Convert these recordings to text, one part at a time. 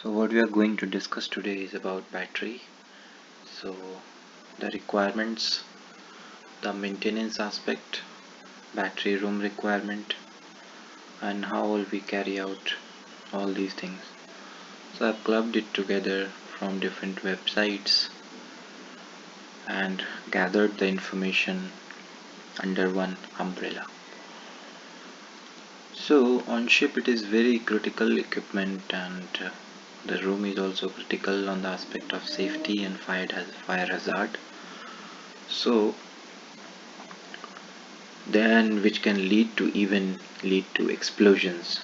So what we are going to discuss today is about battery. So the requirements, the maintenance aspect, battery room requirement, and how will we carry out all these things. So I've clubbed it together from different websites and gathered the information under one umbrella. So on ship it is very critical equipment, and the room is also critical on the aspect of safety and fire hazard. So then which can lead to explosions.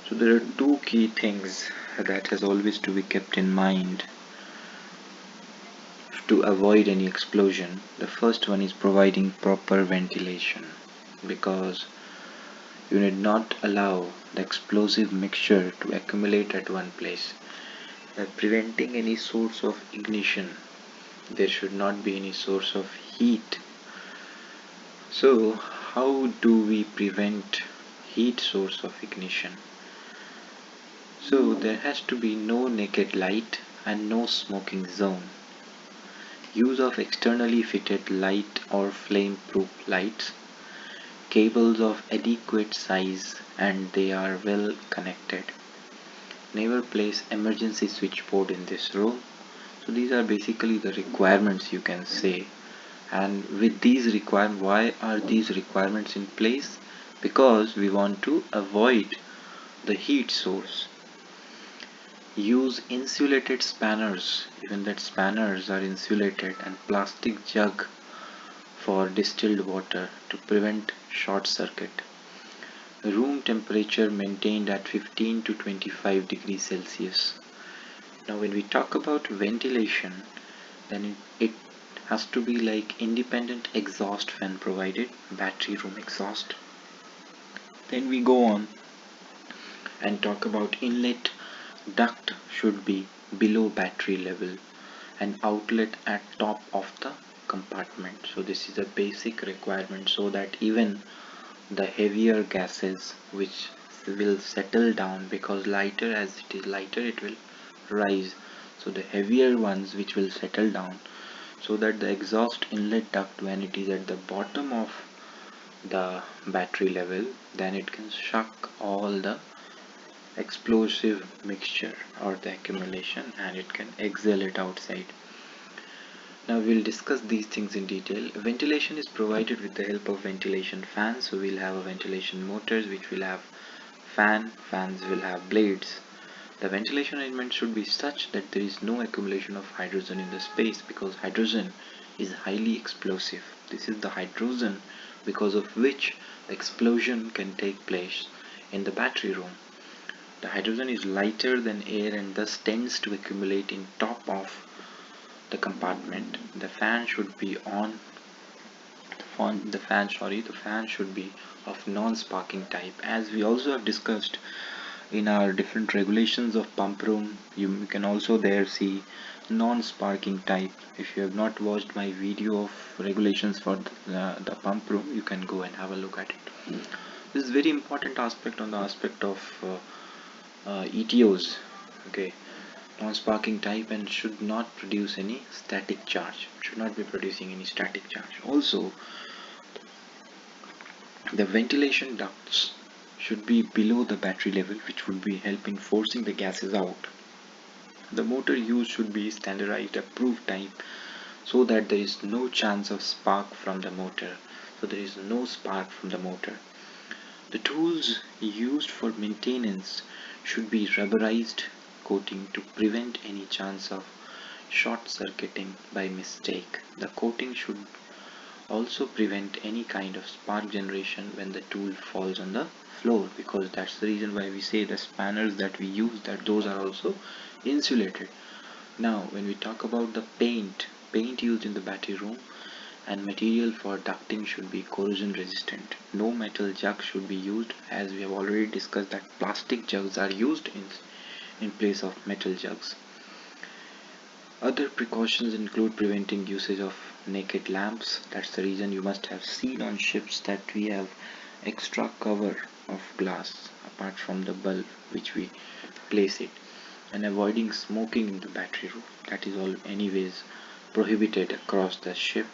So there are two key things that has always to be kept in mind to avoid any explosion. The first one is providing proper ventilation, because you need not allow the explosive mixture to accumulate at one place. By preventing any source of ignition, there should not be any source of heat. So how do we prevent heat source of ignition? So there has to be no naked light and no smoking zone. Use of externally fitted light or flame-proof lights, cables of adequate size and they are well connected. Never place emergency switchboard in this room. So these are basically the requirements, you can say. And with these requirements, why are these requirements in place? Because we want to avoid the heat source. Use insulated spanners, even that spanners are insulated, and plastic jug for distilled water to prevent short circuit. Room temperature maintained at 15 to 25 degrees Celsius. Now when we talk about ventilation, then it has to be like independent exhaust fan provided, battery room exhaust. Then we go on and talk about inlet duct should be below battery level and outlet at top of the compartment. So this is a basic requirement, so that even the heavier gases which will settle down, because lighter, as it is lighter, it will rise. So the heavier ones which will settle down, so that the exhaust inlet duct, when it is at the bottom of the battery level, then it can suck all the explosive mixture or the accumulation and it can exhale it outside. Now we'll discuss these things in detail. Ventilation is provided with the help of ventilation fans. So we'll have a ventilation motors which will have fans will have blades. The ventilation arrangement should be such that there is no accumulation of hydrogen in the space, because hydrogen is highly explosive. This is the hydrogen because of which explosion can take place in the battery room. The hydrogen is lighter than air and thus tends to accumulate in top of the compartment. The fan should be the fan should be of non-sparking type. As we also have discussed in our different regulations of pump room, you can also there see non-sparking type. If you have not watched my video of regulations for the pump room, you can go and have a look at it. This is very important aspect on the aspect of ETOs. Okay, non-sparking type and should not produce any static charge, should not be producing any static charge. Also, the ventilation ducts should be below the battery level, which would be helping forcing the gases out. The motor used should be standardized approved type, so that there is no chance of spark from the motor. So there is no spark from the motor. The tools used for maintenance should be rubberized coating to prevent any chance of short circuiting by mistake. The coating should also prevent any kind of spark generation when the tool falls on the floor, because that's the reason why we say the spanners that we use, that those are also insulated. Now when we talk about the paint used in the battery room, and material for ducting should be corrosion resistant. No metal jug should be used, as we have already discussed that plastic jugs are used in place of metal jugs. Other precautions include preventing usage of naked lamps. That's the reason you must have seen on ships that we have extra cover of glass apart from the bulb which we place it. and avoiding smoking in the battery room. That is all anyways prohibited across the ship,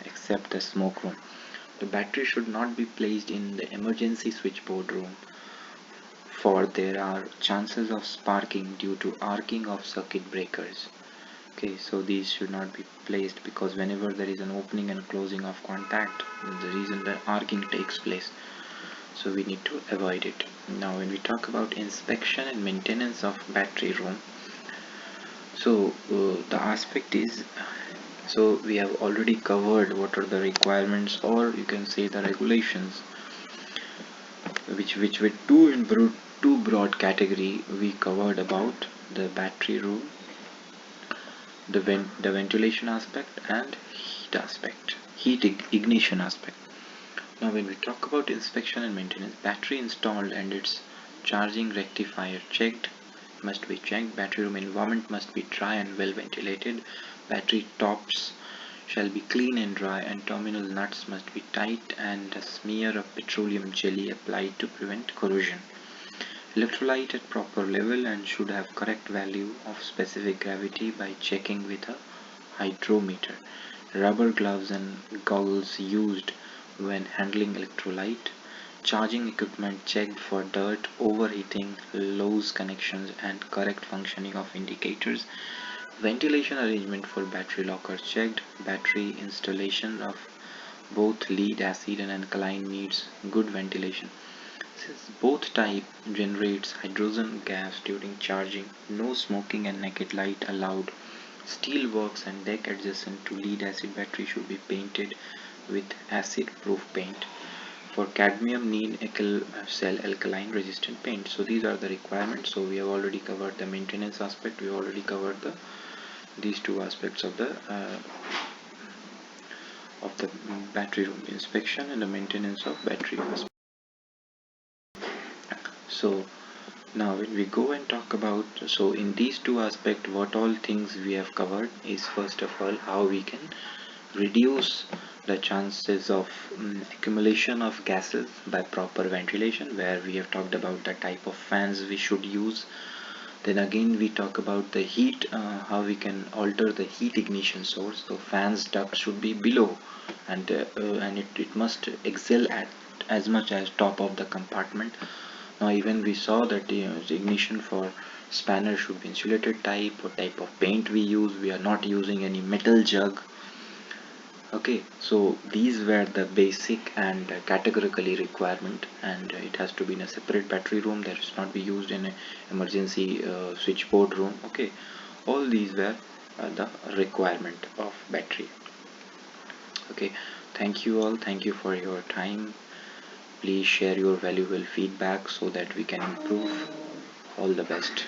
except the smoke room. The battery should not be placed in the emergency switchboard room, for there are chances of sparking due to arcing of circuit breakers. Okay, so these should not be placed because whenever there is an opening and closing of contact, the reason the arcing takes place. So we need to avoid it. Now when we talk about inspection and maintenance of battery room, so the aspect is, so we have already covered what are the requirements, or you can say the regulations, which were two broad category. We covered about the battery room, the ventilation aspect, and heat ignition aspect. Now when we talk about inspection and maintenance, battery installed and its charging rectifier must be checked. Battery room environment must be dry and well ventilated. Battery tops shall be clean and dry, and terminal nuts must be tight, and a smear of petroleum jelly applied to prevent corrosion. Electrolyte at proper level and should have correct value of specific gravity by checking with a hydrometer. Rubber gloves and goggles used when handling electrolyte. Charging equipment checked for dirt, overheating, loose connections, and correct functioning of indicators. Ventilation arrangement for battery lockers checked. Battery installation of both lead acid and alkaline needs good ventilation. Since both type generates hydrogen gas during charging, no smoking and naked light allowed. Steel works and deck adjacent to lead acid battery should be painted with acid proof paint. For cadmium need cell alkaline resistant paint. So these are the requirements. So we have already covered the maintenance aspect. We already covered these two aspects of the battery room inspection and the maintenance of battery aspect. So now when we go and talk about, so in these two aspects, what all things we have covered is, first of all, how we can reduce the chances of accumulation of gases by proper ventilation, where we have talked about the type of fans we should use. Then again we talk about the heat, how we can alter the heat ignition source. So fans duct should be below, and it must excel at as much as top of the compartment. Now even we saw that the ignition for spanner should be insulated type, or type of paint we use. We are not using any metal jug. Okay, so these were the basic and categorically requirement, and it has to be in a separate battery room. That should not be used in an emergency switchboard room. Okay, all these were the requirement of battery. Okay, thank you all. Thank you for your time. Please share your valuable feedback so that we can improve. All the best.